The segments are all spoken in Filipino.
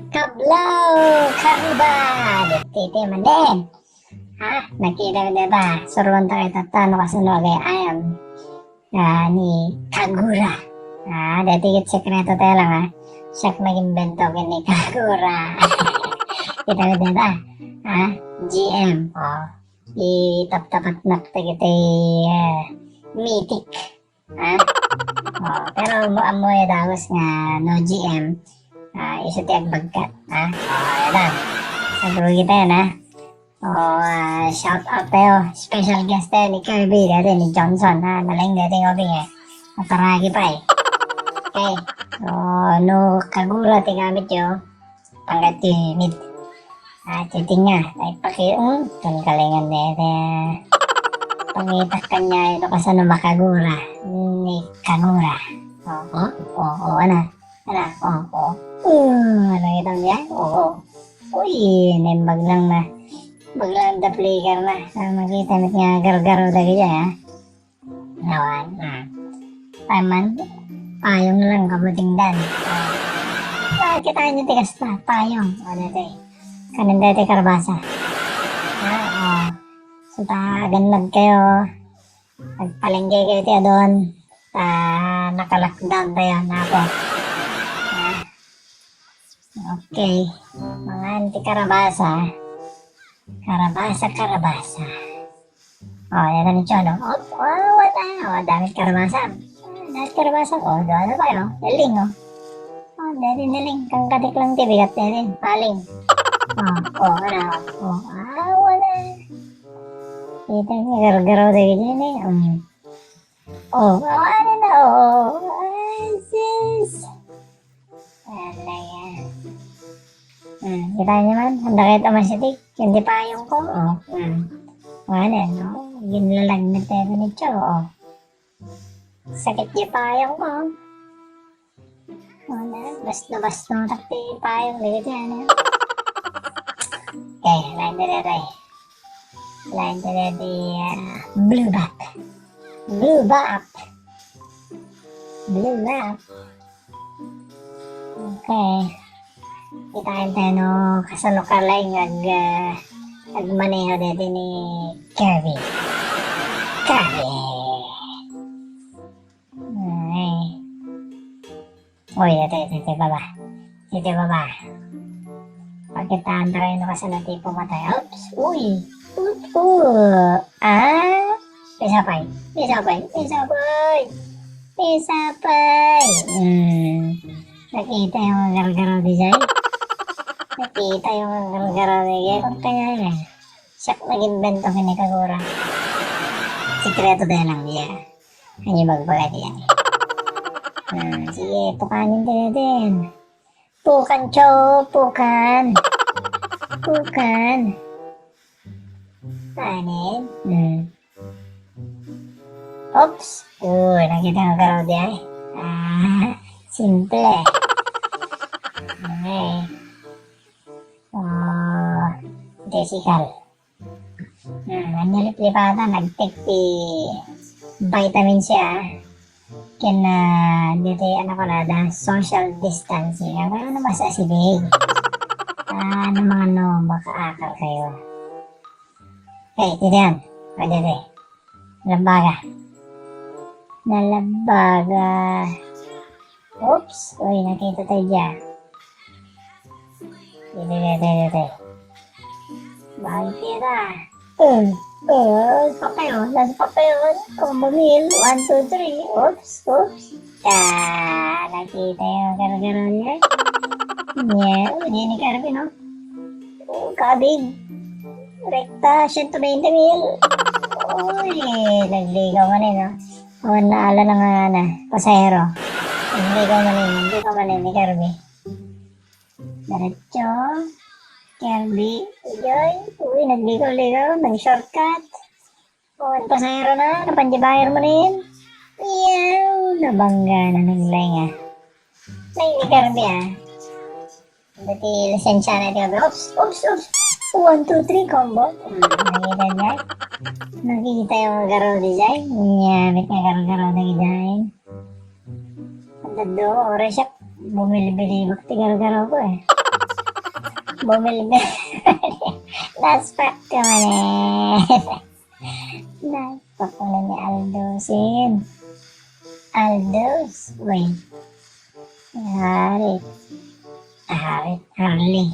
Kablaw! Karuba! Titi man din. Ha? Nakita ko diba? Suruan ta kita tano kasunod kay ayam. Ni Kagura. Dati kit sekreto tayo lang ha. Siyak nag-invento ka ni Kagura. Kita ko diba? GM. Itap-tapat na kita mythic. Pero amoy dagos nga no GM. Isa tiyag bagkat. Yan lang. Sagro kita yan shout out tayo. Special guest tayo ni Kirby. Dati ni Johnson. Nalang dati ng obing mataragi pa Okay. So, no Kagura ti gamit yo. Panggat ti mid. Titing nga. Ay Itong kalingan dati. Pangitak kanya ito kasi no Makagura. Ni Kagura. Ano? Ano itong niya? Uy, baglang na. Baglang the player na. Makita nit nga garo-garo dagi dyan Nawan. Paman, payong lang kabuting dan. Kita nyo tigas na, payong. Dati. Kanin dati karbasa. So, ganlag kayo. Nagpalengke kayo tiya doon. Naka-lockdown tayo na ako. Okay. Mga anti-karabasa. Karabasa. Yan ang chono. Wala. Damit karabasa. Damit karabasa. Doon na tayo. Daling, daling. Kang katik lang tibigat din. Paling. Wala. Kita niya garo-garo dahil dyan ano na, sis. Wala yan. Kita niya man, handa kayo tamasitik. Hindi pa yung ko, Wala, Ginlalag na tayo nito, Sakit niya pa yung ko. Wala, basta takti pa yung ligit yan, Okay, line to the blue back. Okay. Kitain tayo no kasalukalay nagmaneho dito ni Kirby. Dito baba. Pagkitaan tayo no kasalati pumatay. Oops! Uy! Pisapay. Nakita yung gargaraw di dyan. Kung kaya siyak nag-invento ka ni Kagura. Sikreto din lang niya. Hindi magbagat yan. Sige, pukanin din. Pukan. Panin? Oops! Nakita ko garaw di ay. Simple. Okay. Jessical. Nanyalip-lipata, nag-take vitamin siya. Dito social distancing. Pero masasibig. Makaakal kayo. Okay, dito yan. Dito. Nalabaga. Oops! Nakita tayo dyan. Dito. Bakit tira? Nasa papayon. Combo meal. 1, 2, 3. Oops. Nakita yung garo-garo niya. Hindi ni Kirby, no? Kabig. Rekta, 120 mil. Nagligaw man no? Naala na nga pasahero. Nagligaw man ni Kirby. Diretso. Kirby. Nagligaw. Nag-shortcut. Pasahero na. Napandibayar mo rin. Nabangga na naglayng ni Kirby Dati lisensya na Kirby. Oops. 1, 2, 3 combo. Nakikita yung garo design. Nyamit nga garo design. Pagdado, oras siya. bumili-bili bakti garo-garo ko eh. Bumili-bili. Naspak ka man eh. Naspak ko na ni Aldosin. Aldos. Wait. Harit. Harley.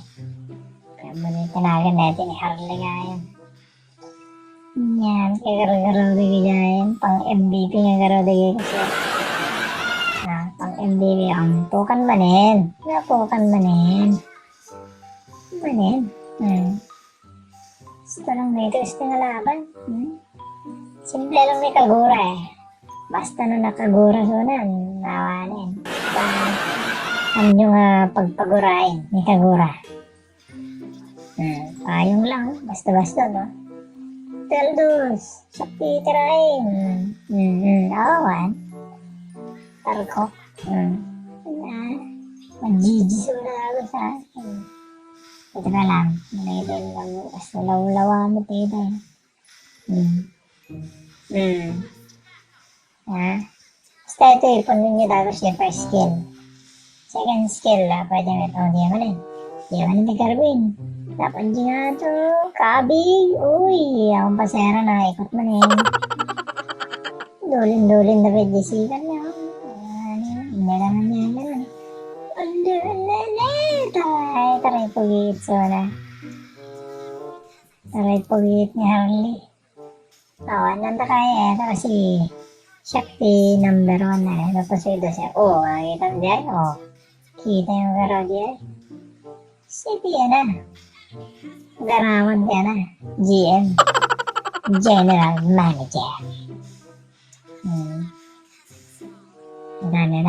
Kaya muna tanagan natin ni Harley ngayon. Yan, kaya garo-garo digay yan. Pang MVP nga garo digay kasi. Pang MVP ang pukan manin. Pukan manin. Manin. Gusto lang dito, gusto nga laban. Simple lang may Kagura eh. Basta na nakagura sunan, nawanin. Ano yung pagpagurain ni Kagura. Payong lang, basta-basta no. Teldos, sakti tirain. Awan. Tarko. Magigis mo na ako sa akin. Ito na lang. Ito lang. Basta law-lawa mo dito. Basta ito ipon nyo tapos yung first skill. Second skill, pwede nga ito. Di naman hindi karbin. Dapat di nga ito. Kabig. Uy, akong pasera na. Ikot mo na yun. Dulin na pwede sikan na. Hindi naman yan na. Taray pugit na. Taray pugit ni Harley. Nanda kaya ito kasi Shakti number 1 na. Napasuido siya. Nakita mo dyan? Kita yung garo dyan. City yan na. Garawan yan na. GM. General Manager. Dana.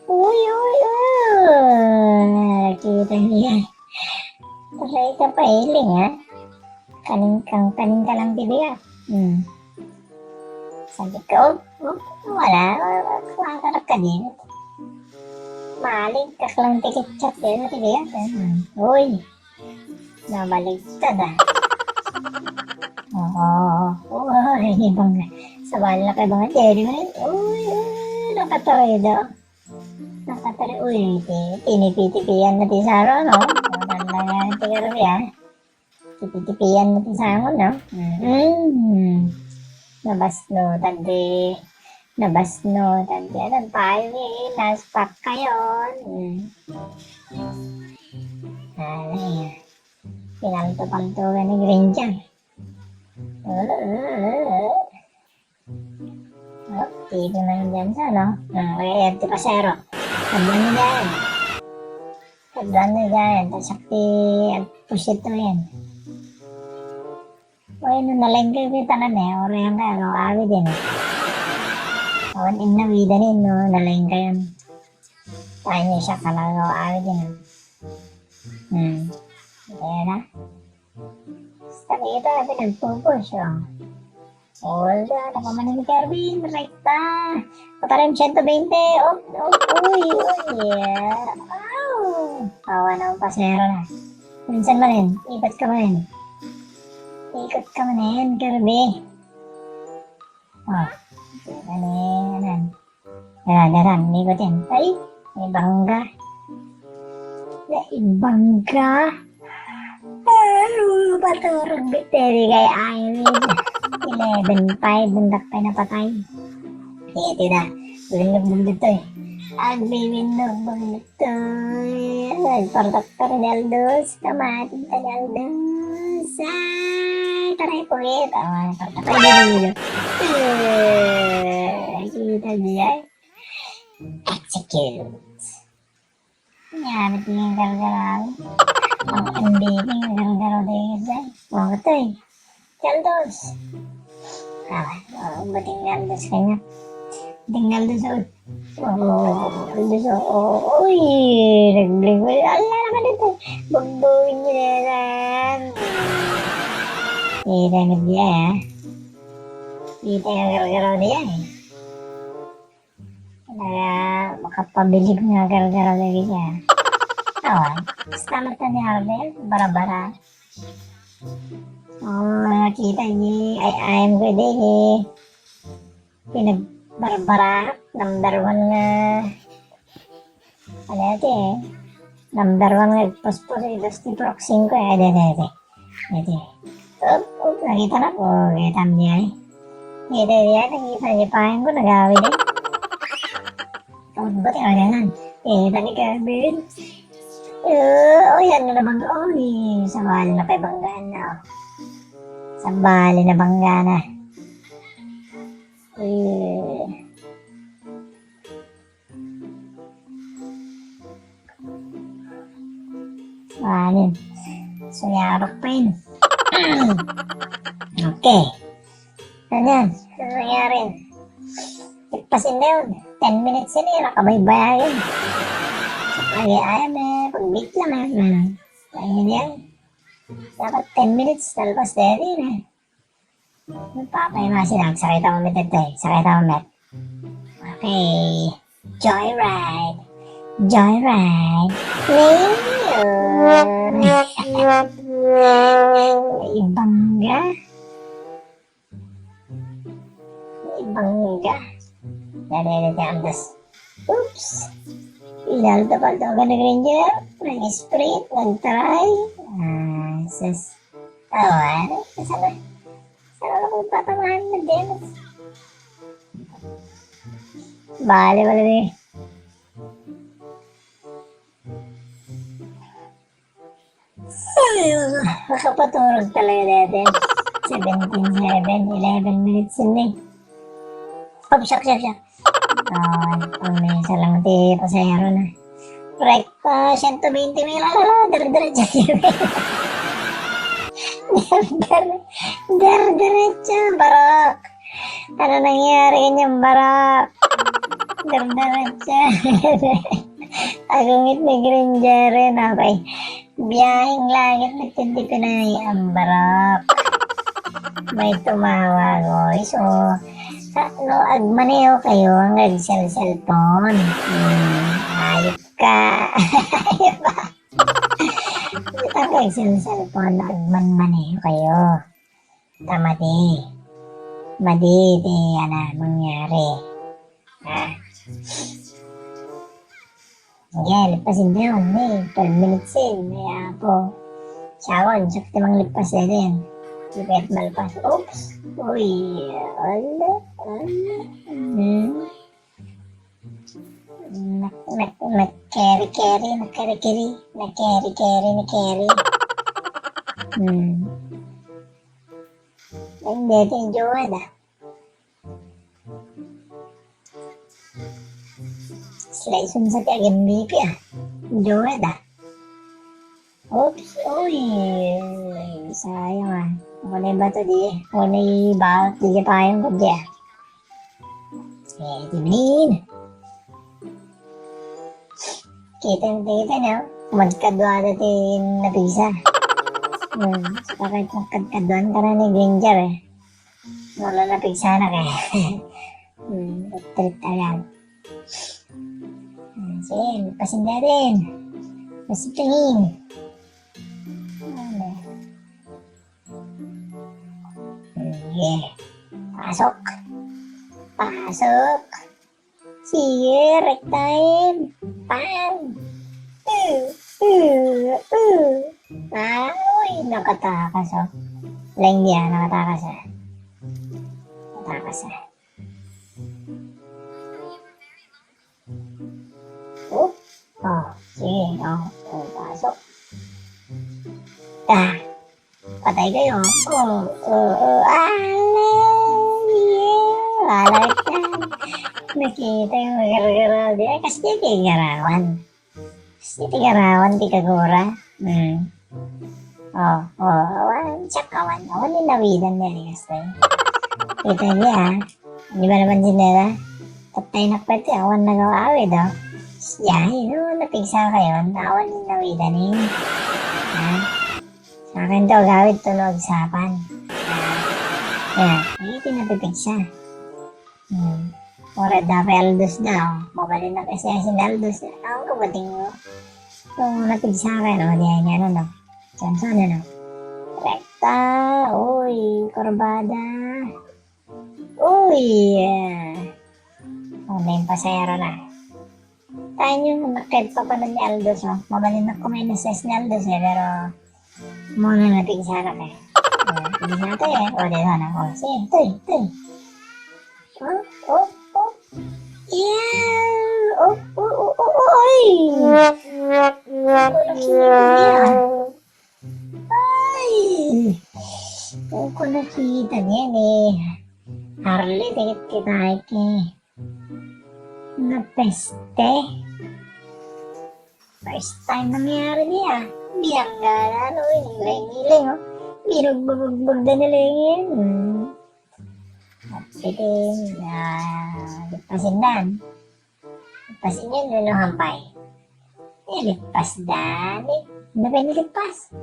Uy. Nakita niya. Taray ka pa hiling ha. Kaning ka lang tibigat. Sabi ko, wala. Kumakarap ka din. Maling ka lang tikit-chat din. Tibigat. Uy. Nabaligtad ah. Ibang sa bala ka ibang deri mo rin. Uy. Nakataray daw. Uy. Tinipitipian natin sa araw, no? Maganda nga tigaro yan. Tipitipian natin sa araw, no? Nabasno, tante. Anong tayo eh. Naspak kayo. Pinalto-palto ka ni Green dyan. Dito na yun dyan sa, no? Kaya empty pa zero. Sablan na dyan. Tapos sakti push it to yan. Nalain kayo kita na eh. Orayan kayo. Awi din eh. Awan inawidanin no. Nalain kayo. Tayo niya siya kalago. Awi din eh. Kaya na. Basta kita pinagpupush Olga, nakamanin ni Kervin. Rekta. Patalim 120. Uy. Wow. Awa na ang pasero na. Minsan man ikot ka man Kirby. Ganan, ikotin. Ay, may bangga. Paturog biteri kay Iris. 11-5, bundak pa na patay. Ito na, bulinog ito eh. Agbibinog ito. Nagpartaktor ni Aldos. Kamating ka ni Aldos. Taray po ito. Nagpartaktor. Kita niya. Execute. Ngamit niya yung garo-garo. Ang MVP yung garo-garo dahil dyan. Ito eh. Aldos. Bating Aldos kanya. Bating Aldos uy, nag-bling. Ala naman ito. Bugbuin nyo na yan. Kita nga diya ha. Kita nga garo-garo diya eh. Kaya makapabilib nga garo-garo diya siya. Selamat ni Harley, bara-bara. Nakita niya, ayam ko din eh. Pinagbarbara, number 1 nga Dati number 1 nag-post po si Dusty Proxing ko dati. Nakita na po, kita niya nagipagipahin ko, nag-awit eh. Buti ka ganan. Kita ni Kevin. Yan na naman. Sa bali na kay banggaan na. Sa bali na banggaan na. Anin. So, yarok pa yun. Okay. Ano nangyari? Ipasin na yun. 10 minutes yun eh. Nakabaybayan. So, ayam eh. Pag-beat lang eh. Ayun yan. Dapat 10 minutes. Talpas na yun eh. Papay mga sinag. Sakit ako met ito eh. Sakit ako met. Okay. Joyride. Joyride. Ibangga. Ibangga. Dali andas. Oops. Inalta-palta ako ng ranger. Nag-sprint. Nag-try. Sus. Ano? Sana ako patamahan na din. Bale eh. Makapaturog talaga natin. 11 minutes yun eh. Shock. May isa lang pasayaro na. Correct pa, 120 mil. Diretso. Diretso, Barak. Ano nangyari kanyang Barak? Diretso. Agungit ni Gringerin. Okay. Biyahing langit nagtindi Pinay ang Barak. May tumawag oy. So, agmaneho kayo ang nag-cellphone. Ayop ka. Ayop ka. Ang nag-cellphone, agmaneho kayo. Madi, mangyari. Lipasin na yun. 12 minutes yun. Kaya po, siyawon, sakti mang lipas na din. Kahit malpas. Oops! Uy! Ala! Nakeri. Hindi ito yung jowa na. Slice sa tiagin BP jowa na. Oops! Uy! Sayang Ako na yung bato di. Ako na yung bakit di pa yung kudya. Timin! Kita na. Magkadwa natin na pisa. Bakit magkadwan ka na ni Granger eh. Wala na pisa na kaya. Trip agad. Sige, pasin natin. Masipingin. Pasok. Sige, rektain. Pang. Uy, nakatakas Lang niya, nakatakas Sige, pasok. Patay kayo. Alay ka. Nakita yung gara-gara di. Kasi di garawan. Di kagura. Tsakawan. Ninawidan niya. Kita niya. Di ba naman sinera? Patay na pati. Awan nagawawi daw. Yahin, napigsa kayo. Awan ninawidan Sa akin daw, gawid tunog sapan. Hindi napipigsa. Ora dapat Aldous daw. Mabalin na kasi si Aldous. Ako kabating mo. Kung napigsa kayo, diyan niya, Saan, Rekta. Uy, korbada. Uy. Yung pasayaro na. Tayo nyo, nakit pa pa ni Aldos, oh. Mabalin na kumain na ses ni Aldos, eh, pero muna natin sa harap, eh. Tigis natin, eh. O, dito na, o. Sige, ito. Oh. Yeah! Oy! Ay! Ko nakita niya, eh. Harley, tikit kita, eh. Napeste. First time nangyari niya. Biyangga na, ano, iling-iling, oh. Binugbog na nila yun. At piting, lipasin dan. Lipasin yun, luluhampay. Lipas dan, Hindi pa nilipas.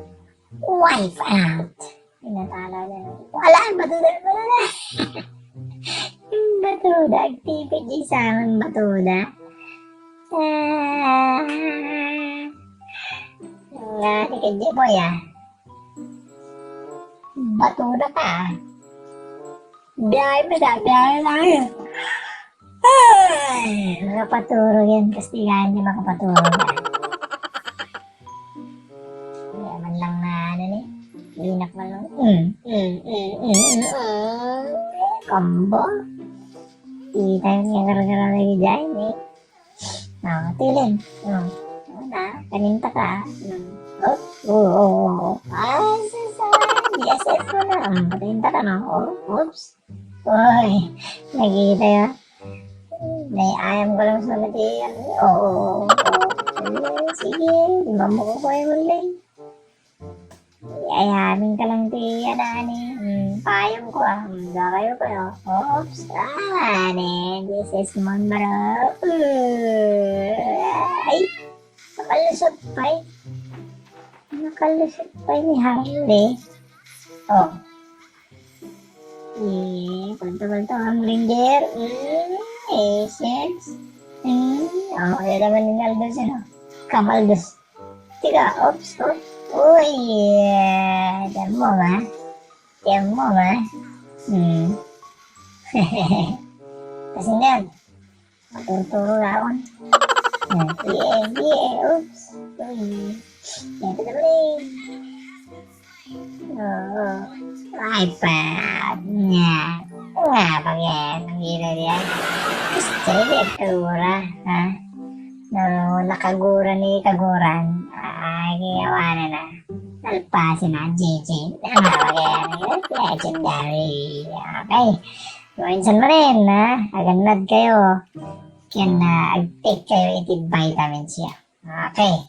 Wipe out. Pinatala na. Wala, batuda. Batuda, activity sa amin, batuda. Nga, di boy, batuda ka. Biyahe lang. Ay, makapaturo yan. Kastigahan niya makapaturo yan. Kaya man lang na, linak man lang. Combo. Kita niya gara-gara lagi dyan, eh. Tilin. Kaninta ka. Yes, mo na. Kaninta ka, no? Oops. Uy, nakikita yun. Naiayam ko lang sa matiyan. Oo. Sige, imam mo ko kayo ulit. Ayamin ka lang tiya, Dani. Payam ko, Hindi kayo. Oops. This is Monbaro. Ay, nakalusot pa ni Harley. Oh. Palto ang Ranger. Essence. Kaya naman ni Aldos, Kamaldos. Tiga, oops. Uy, tiyan mo ba? Kasi nga, matuturo ako. Oops. Uy, ito naman iPad niya. Pag-ira niya. Gusto niya kagura, nakagura ni kaguran. Ginawa na. Nalpasin na, JJ. Legendary. Okay. Minsan mo rin, Agad kayo. Kaya ag-take kayo itib vitamins siya. Okay.